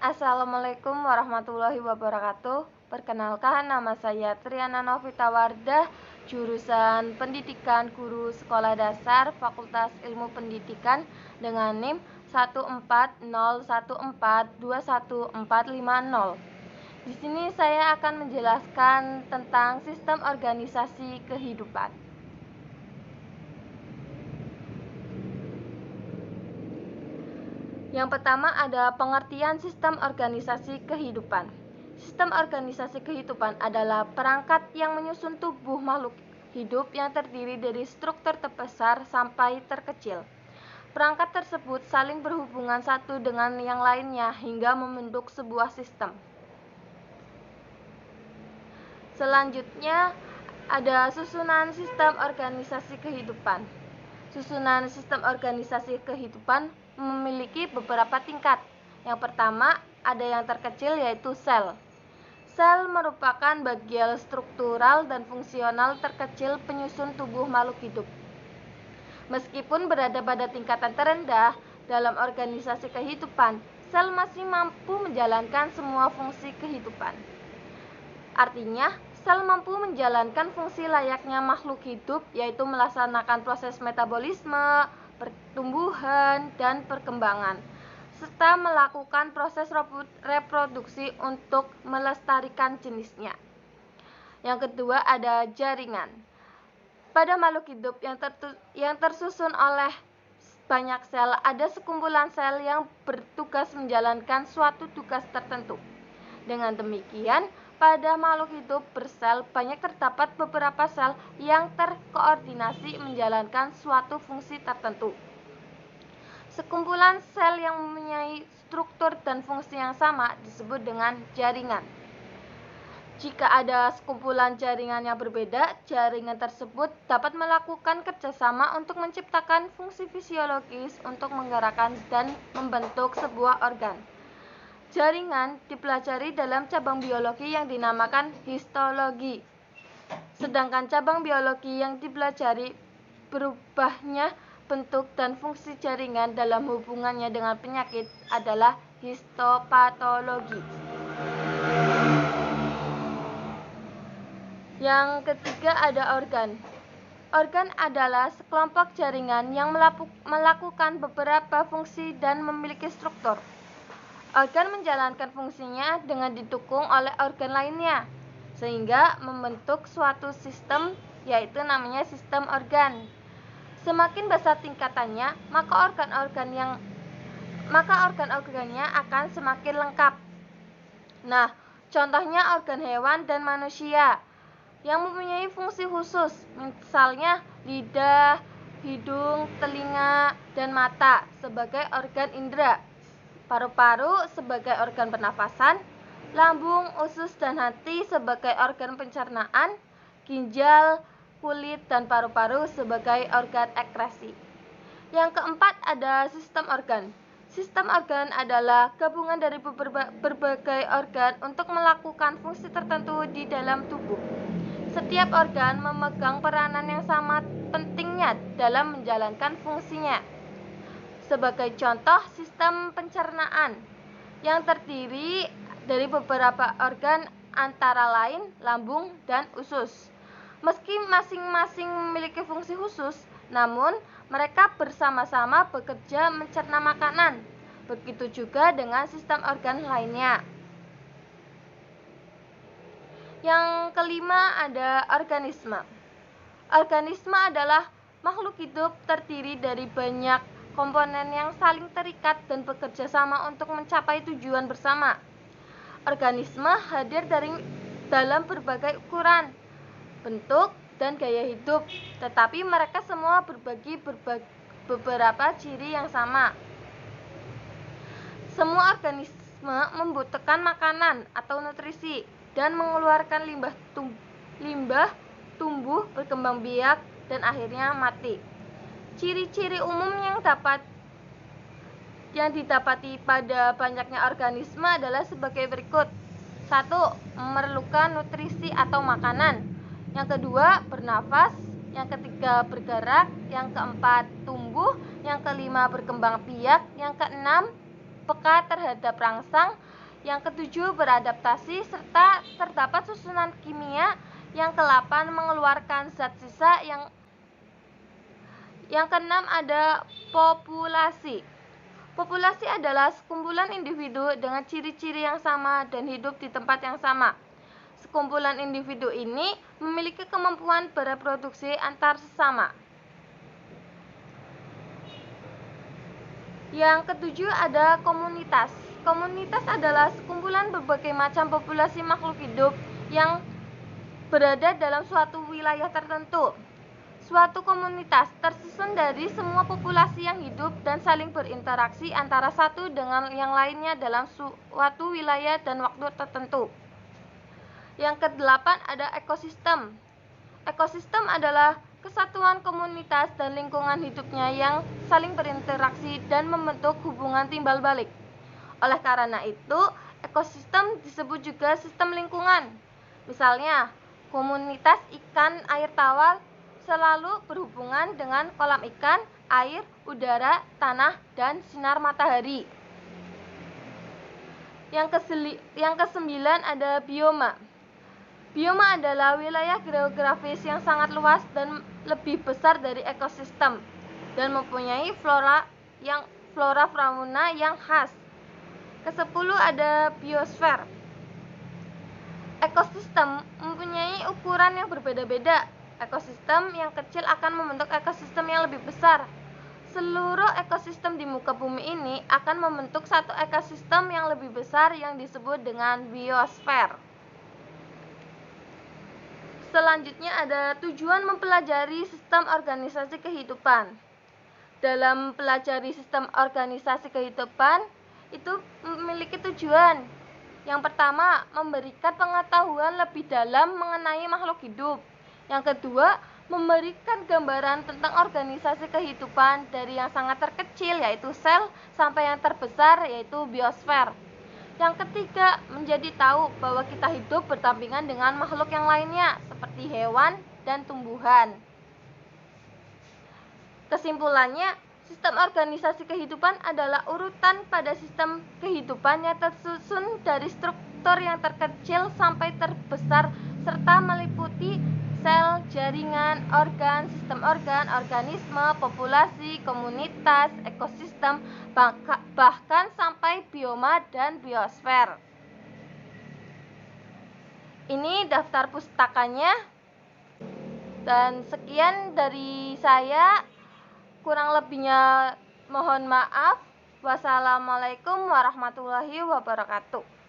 Assalamualaikum warahmatullahi wabarakatuh. Perkenalkan, nama saya Triana Novita Wardah, jurusan Pendidikan Guru Sekolah Dasar Fakultas Ilmu Pendidikan dengan NIM 14014214450. Di sini saya akan menjelaskan tentang sistem organisasi kehidupan. Yang pertama ada pengertian sistem organisasi kehidupan. Sistem organisasi kehidupan adalah perangkat yang menyusun tubuh makhluk hidup yang terdiri dari struktur terbesar sampai terkecil. Perangkat tersebut saling berhubungan satu dengan yang lainnya hingga membentuk sebuah sistem. Selanjutnya ada susunan sistem organisasi kehidupan. Susunan sistem organisasi kehidupan memiliki beberapa tingkat. Yang pertama, ada yang terkecil yaitu sel. Sel merupakan bagian struktural dan fungsional terkecil penyusun tubuh makhluk hidup. Meskipun berada pada tingkatan terendah dalam organisasi kehidupan, sel masih mampu menjalankan semua fungsi kehidupan. Artinya, sel mampu menjalankan fungsi layaknya makhluk hidup, yaitu melaksanakan proses metabolisme, pertumbuhan, dan perkembangan, serta melakukan proses reproduksi untuk melestarikan jenisnya. Yang kedua ada jaringan. Pada makhluk hidup yang tersusun oleh banyak sel, ada sekumpulan sel yang bertugas menjalankan suatu tugas tertentu. Dengan demikian, pada makhluk hidup bersel banyak terdapat beberapa sel yang terkoordinasi menjalankan suatu fungsi tertentu. Sekumpulan sel yang mempunyai struktur dan fungsi yang sama disebut dengan jaringan. Jika ada sekumpulan jaringan yang berbeda, jaringan tersebut dapat melakukan kerjasama untuk menciptakan fungsi fisiologis untuk menggerakkan dan membentuk sebuah organ. Jaringan dipelajari dalam cabang biologi yang dinamakan histologi. Sedangkan cabang biologi yang dipelajari berubahnya bentuk dan fungsi jaringan dalam hubungannya dengan penyakit adalah histopatologi. Yang ketiga ada organ. Organ adalah sekelompok jaringan yang melakukan beberapa fungsi dan memiliki struktur. Organ menjalankan fungsinya dengan didukung oleh organ lainnya, sehingga membentuk suatu sistem, yaitu namanya sistem organ. Semakin besar tingkatannya, maka organ-organnya akan semakin lengkap. Nah, contohnya organ hewan dan manusia yang mempunyai fungsi khusus, misalnya lidah, hidung, telinga, dan mata sebagai organ indera, paru-paru sebagai organ pernafasan, lambung, usus, dan hati sebagai organ pencernaan, ginjal, kulit, dan paru-paru sebagai organ ekskresi. Yang keempat ada sistem organ. Sistem organ adalah gabungan dari berbagai organ untuk melakukan fungsi tertentu di dalam tubuh. Setiap organ memegang peranan yang sama pentingnya dalam menjalankan fungsinya. Sebagai contoh, sistem pencernaan yang terdiri dari beberapa organ antara lain lambung dan usus. Meski masing-masing memiliki fungsi khusus, namun mereka bersama-sama bekerja mencerna makanan. Begitu juga dengan sistem organ lainnya. Yang kelima ada organisme. Organisme adalah makhluk hidup terdiri dari banyak komponen yang saling terikat dan bekerja sama untuk mencapai tujuan bersama. Organisme hadir dalam berbagai ukuran, bentuk, dan gaya hidup, tetapi mereka semua berbagi beberapa ciri yang sama. Semua organisme membutuhkan makanan atau nutrisi dan mengeluarkan limbah tumbuh, berkembang biak, dan akhirnya mati. Ciri-ciri umum yang didapati pada banyaknya organisme adalah sebagai berikut. 1. Memerlukan nutrisi atau makanan. Yang kedua, bernafas. Yang ketiga, bergerak. Yang keempat, tumbuh. Yang kelima, berkembang biak. Yang keenam, peka terhadap rangsang. Yang ketujuh, beradaptasi, serta terdapat susunan kimia. Yang ke-8, mengeluarkan zat sisa. Yang ke-6 ada populasi. Populasi adalah sekumpulan individu dengan ciri-ciri yang sama dan hidup di tempat yang sama. Sekumpulan individu ini memiliki kemampuan bereproduksi antar sesama. Yang ketujuh ada komunitas. Komunitas adalah sekumpulan berbagai macam populasi makhluk hidup yang berada dalam suatu wilayah tertentu. Suatu komunitas tersusun dari semua populasi yang hidup dan saling berinteraksi antara satu dengan yang lainnya dalam suatu wilayah dan waktu tertentu. Yang ke-8 ada ekosistem. Ekosistem adalah kesatuan komunitas dan lingkungan hidupnya yang saling berinteraksi dan membentuk hubungan timbal balik. Oleh karena itu, ekosistem disebut juga sistem lingkungan. Misalnya, komunitas ikan air tawar selalu berhubungan dengan kolam ikan, air, udara, tanah, dan sinar matahari. Yang ke-9 ada bioma. Bioma adalah wilayah geografis yang sangat luas dan lebih besar dari ekosistem dan mempunyai flora fauna yang khas. Ke-10 ada biosfer. Ekosistem mempunyai ukuran yang berbeda-beda. Ekosistem yang kecil akan membentuk ekosistem yang lebih besar. Seluruh ekosistem di muka bumi ini akan membentuk satu ekosistem yang lebih besar yang disebut dengan biosfer. Selanjutnya ada tujuan mempelajari sistem organisasi kehidupan. Dalam pelajari sistem organisasi kehidupan itu memiliki tujuan. Yang pertama, memberikan pengetahuan lebih dalam mengenai makhluk hidup. Yang kedua, memberikan gambaran tentang organisasi kehidupan dari yang sangat terkecil yaitu sel sampai yang terbesar yaitu biosfer. Yang ketiga, menjadi tahu bahwa kita hidup berdampingan dengan makhluk yang lainnya seperti hewan dan tumbuhan. Kesimpulannya, sistem organisasi kehidupan adalah urutan pada sistem kehidupan yang tersusun dari struktur yang terkecil sampai terbesar serta meliputi sel, jaringan, organ, sistem organ, organisme, populasi, komunitas, ekosistem, bahkan sampai bioma dan biosfer. Ini daftar pustakanya. Dan sekian dari saya. Kurang lebihnya mohon maaf. Wassalamualaikum warahmatullahi wabarakatuh.